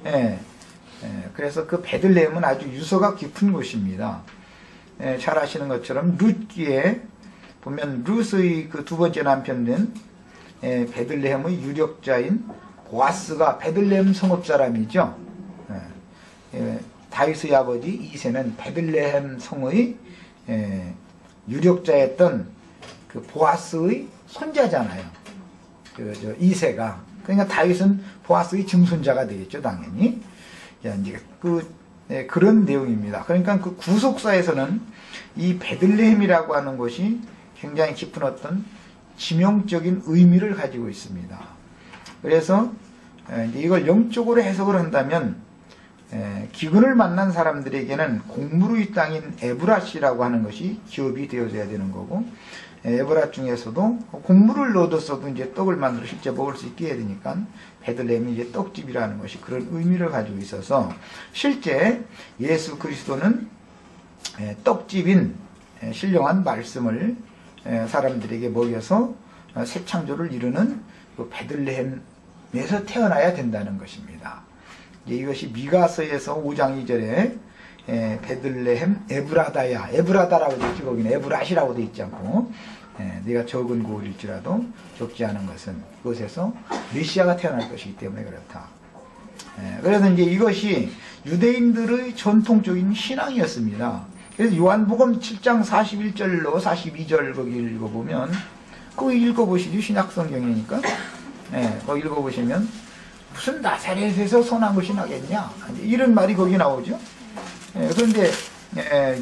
예, 그래서 그 베들레헴은 아주 유서가 깊은 곳입니다. 잘 아시는 것처럼 룻기에 보면 룻의 그 두 번째 남편 된 베들레헴의 유력자인 보아스가 베들레헴 성읍 사람이죠. 다윗의 아버지 이새는 베들레헴 성의 유력자였던 그 보아스의 손자잖아요. 이새가. 그러니까 다윗은 보아스의 증손자가 되겠죠, 당연히. 이제 그런 내용입니다. 그러니까 그 구속사에서는 이 베들레헴이라고 하는 곳이 굉장히 깊은 어떤 지명적인 의미를 가지고 있습니다. 그래서 이걸 영적으로 해석을 한다면 기근을 만난 사람들에게는 곡물의 땅인 에브라시라고 하는 것이 기업이 되어져야 되는 거고, 에브라 중에서도 곡물을 얻었어도 이제 떡을 만들어 실제 먹을 수 있게 해야 되니까 베들레헴이 이제 떡집이라는 것이 그런 의미를 가지고 있어서 실제 예수 그리스도는 떡집인 신령한 말씀을 사람들에게 먹여서 새 창조를 이루는 그 베들레헴에서 태어나야 된다는 것입니다. 이것이 미가서에서 5장 2절에 베들레헴 에브라다야, 에브라다라고 되어 있지, 거기는 에브라시라고 되어 있지 않고, 네가 적은 고을일지라도 적지 않은 것은 그것에서 메시아가 태어날 것이기 때문에 그렇다. 그래서 이제 이것이 유대인들의 전통적인 신앙이었습니다. 그래서 요한복음 7장 41절로 42절 거기 읽어보면, 거기 읽어보시죠. 신약성경이니까. 거기 읽어보시면 무슨 나사렛에서 선한 것이 나겠냐, 이런 말이 거기 나오죠. 그런데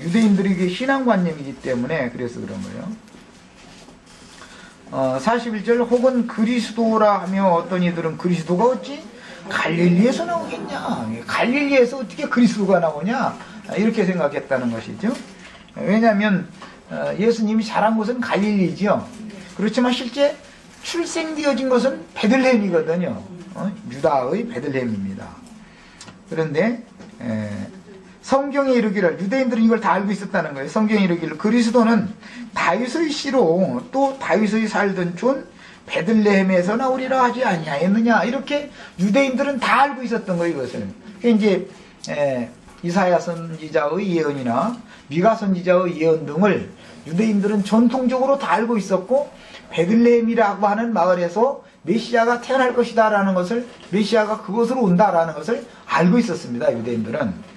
유대인들에게 신앙관념이기 때문에 그래서 그런 거예요. 41절 혹은 그리스도라 하며 어떤 이들은 그리스도가 어찌 갈릴리에서 나오겠냐, 갈릴리에서 어떻게 그리스도가 나오냐, 이렇게 생각했다는 것이죠. 왜냐하면 예수님이 자란 곳은 갈릴리죠. 그렇지만 실제 출생되어진 것은 베들레헴이거든요. 유다의 베들레헴입니다. 그런데 성경에 이르기를, 유대인들은 이걸 다 알고 있었다는 거예요. 성경에 이르기를 그리스도는 다윗의 씨로 또 다윗의 살던 촌 베들레헴에서 나오리라 하지 아니하였느냐, 이렇게 유대인들은 다 알고 있었던 거예요. 이것을 이제 이사야 선지자의 예언이나 미가 선지자의 예언 등을 유대인들은 전통적으로 다 알고 있었고, 베들레헴이라고 하는 마을에서 메시아가 태어날 것이다 라는 것을, 메시아가 그곳으로 온다라는 것을 알고 있었습니다, 유대인들은.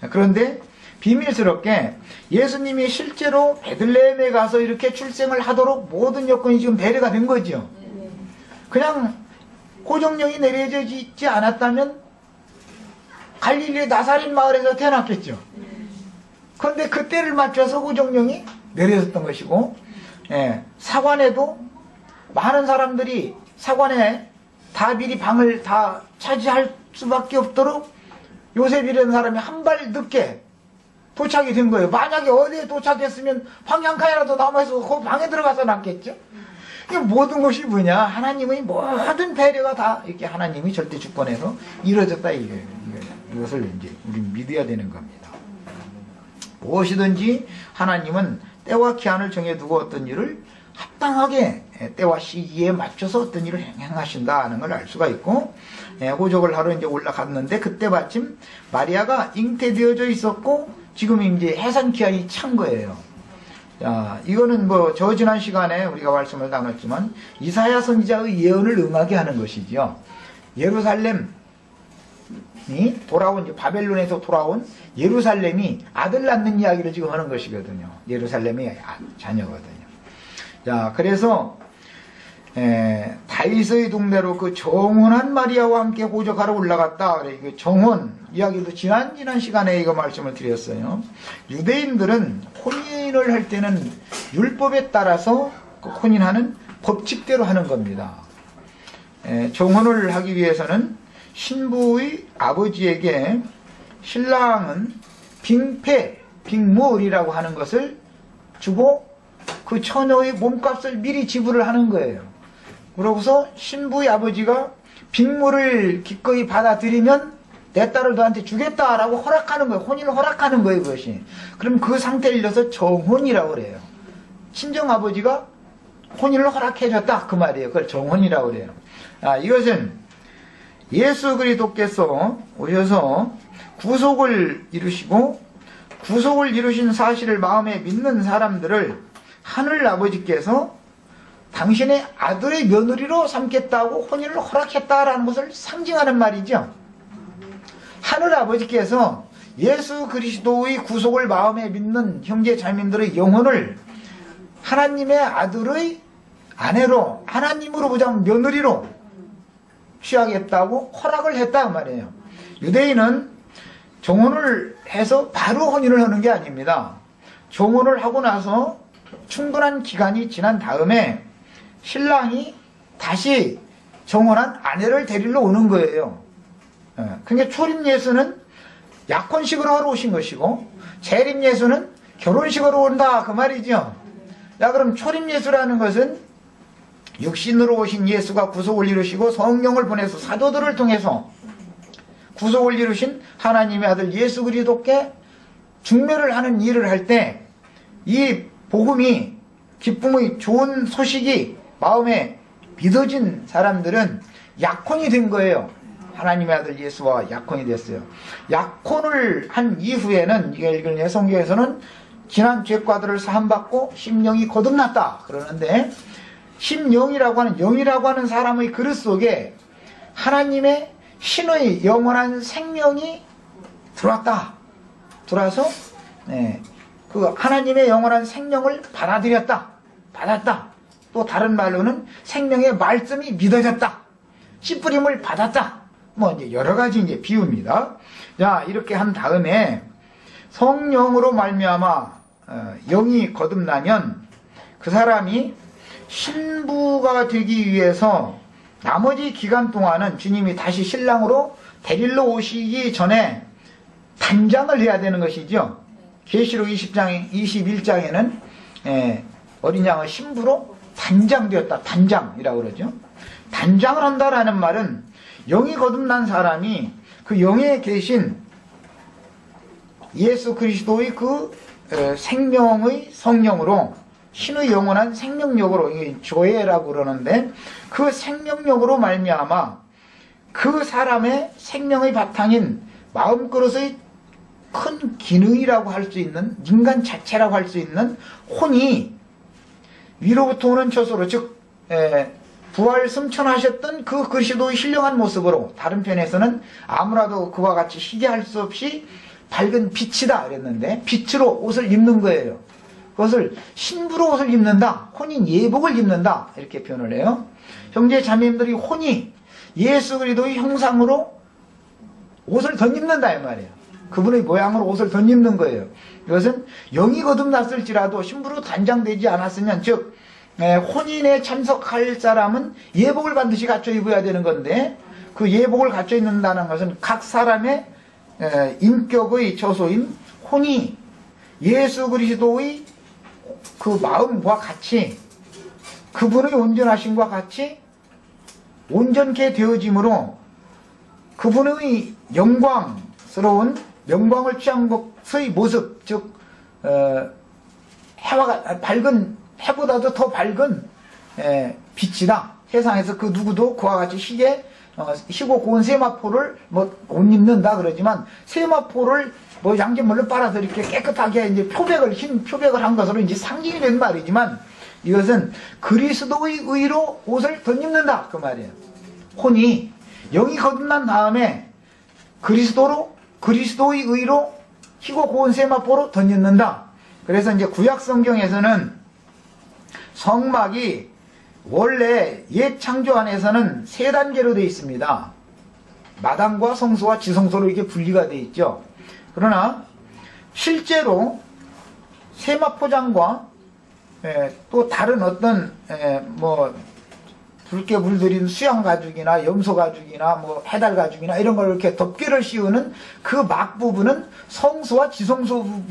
그런데 비밀스럽게 예수님이 실제로 베들레헴에 가서 이렇게 출생을 하도록 모든 여건이 지금 배려가 된 거죠. 그냥 고정령이 내려져 있지 않았다면 갈릴리 나사렛 마을에서 태어났겠죠. 그런데 그때를 맞춰서 고정령이 내려졌던 것이고, 사관에도 많은 사람들이 사관에 다비리 방을 다 차지할 수밖에 없도록 요셉이라는 사람이 한 발 늦게 도착이 된 거예요. 만약에 어디에 도착했으면 황양카에라도 남아서 그 방에 들어가서 났겠죠. 이 모든 것이 뭐냐, 하나님의 모든 배려가 다 이렇게 하나님이 절대 주권에서 이루어졌다, 이것을 이제 우리 믿어야 되는 겁니다. 무엇이든지 하나님은 때와 기한을 정해두고 어떤 일을 합당하게 때와 시기에 맞춰서 어떤 일을 행하신다는 걸 알 수가 있고, 호적을 하러 이제 올라갔는데 그때 마침 마리아가 잉태되어져 있었고 지금 이제 해산 기한이 찬 거예요. 자, 이거는 저 지난 시간에 우리가 말씀을 나눴지만 이사야 선지자의 예언을 응하게 하는 것이죠. 예루살렘이 돌아온, 이제 바벨론에서 돌아온 예루살렘이 아들 낳는 이야기를 지금 하는 것이거든요. 예루살렘의 자녀거든요. 자, 그래서 다윗의 동네로 그 정혼한 마리아와 함께 호적하러 올라갔다. 그 정혼 이야기도 지난 시간에 이거 말씀을 드렸어요. 유대인들은 혼인을 할 때는 율법에 따라서 그 혼인하는 법칙대로 하는 겁니다. 정혼을 하기 위해서는 신부의 아버지에게 신랑은 빙물이라고 하는 것을 주고 그 처녀의 몸값을 미리 지불을 하는 거예요. 그러고서 신부의 아버지가 빙물을 기꺼이 받아들이면 내 딸을 너한테 주겠다라고 허락하는 거예요. 혼인을 허락하는 거예요, 그것이. 그럼 그 상태를 이어서 정혼이라고 그래요. 친정아버지가 혼인을 허락해줬다, 그 말이에요. 그걸 정혼이라고 그래요. 이것은 예수 그리스도께서 오셔서 구속을 이루시고 구속을 이루신 사실을 마음에 믿는 사람들을 하늘 아버지께서 당신의 아들의 며느리로 삼겠다고 혼인을 허락했다라는 것을 상징하는 말이죠. 하늘 아버지께서 예수 그리스도의 구속을 마음에 믿는 형제 자매들의 영혼을 하나님의 아들의 아내로, 하나님으로 보자면 며느리로 취하겠다고 허락을 했다 그 말이에요. 유대인은 정혼을 해서 바로 혼인을 하는 게 아닙니다. 정혼을 하고 나서 충분한 기간이 지난 다음에 신랑이 다시 정혼한 아내를 데리러 오는 거예요. 그러니까 초림 예수는 약혼식으로 하러 오신 것이고 재림 예수는 결혼식으로 온다 그 말이죠. 자, 그럼 초림 예수라는 것은 육신으로 오신 예수가 구속을 이루시고 성령을 보내서 사도들을 통해서 구속을 이루신 하나님의 아들 예수 그리스도께 중매를 하는 일을 할 때 이 복음이, 기쁨의 좋은 소식이 마음에 믿어진 사람들은 약혼이 된 거예요. 하나님의 아들 예수와 약혼이 됐어요. 약혼을 한 이후에는, 이게 읽은 성경에서는 지난 죄과들을 사함받고 심령이 거듭났다 그러는데, 심령이라고 하는, 영이라고 하는 사람의 그릇 속에 하나님의 신의 영원한 생명이 들어왔다. 들어와서 그 하나님의 영원한 생명을 받았다. 또 다른 말로는 생명의 말씀이 믿어졌다. 씨 뿌림을 받았다. 뭐 이제 여러 가지 이제 비유입니다. 자, 이렇게 한 다음에 성령으로 말미암아 영이 거듭나면 그 사람이 신부가 되기 위해서 나머지 기간 동안은 주님이 다시 신랑으로 데리러 오시기 전에 단장을 해야 되는 것이죠. 계시록 21장에는 어린 양의 신부로 단장되었다. 단장이라고 그러죠. 단장을 한다라는 말은 영이 거듭난 사람이 그 영에 계신 예수 그리스도의 그 생명의 성령으로, 신의 영원한 생명력으로, 이게 조회라고 그러는데 그 생명력으로 말미암아 그 사람의 생명의 바탕인 마음그릇의 큰 기능이라고 할 수 있는, 인간 자체라고 할 수 있는 혼이 위로부터 오는 처소로, 즉 부활 승천하셨던 그 그리스도의 신령한 모습으로, 다른 편에서는 아무라도 그와 같이 희게할 수 없이 밝은 빛이다 그랬는데 빛으로 옷을 입는 거예요. 그것을 신부로 옷을 입는다, 혼인 예복을 입는다 이렇게 표현을 해요. 형제 자매님들이 혼이 예수 그리스도의 형상으로 옷을 덧입는다 이 말이에요. 그분의 모양으로 옷을 덧입는 거예요. 이것은 영이 거듭났을지라도 신부로 단장되지 않았으면, 즉 혼인에 참석할 사람은 예복을 반드시 갖춰 입어야 되는 건데, 그 예복을 갖춰 입는다는 것은 각 사람의 인격의 처소인 혼이 예수 그리스도의 그 마음과 같이, 그분의 온전하심과 같이 온전케 되어짐으로 그분의 영광스러운 영광을 취한 것의 모습, 즉 해와 밝은, 해보다도 더 밝은 빛이다. 세상에서 그 누구도 그와 같이 희고 고운 세마포를 뭐 옷 입는다 그러지만, 세마포를 뭐 양잿물로 빨아서 이렇게 깨끗하게 이제 흰 표백을 한 것으로 이제 상징이 된 말이지만, 이것은 그리스도의 의로 옷을 덧입는다 그 말이에요. 혼이 영이 거듭난 다음에 그리스도의 의로 희고 고운 세마포로 덧입는다. 그래서 이제 구약 성경에서는 성막이 원래 옛 창조 안에서는 세 단계로 되어 있습니다. 마당과 성소와 지성소로 이렇게 분리가 되어 있죠. 그러나 실제로 세마포장과 또 다른 어떤 뭐 붉게 물들인 수양 가죽이나 염소 가죽이나 뭐 해달 가죽이나 이런 걸 이렇게 덮개를 씌우는 그 막 부분은 성소와 지성소 부분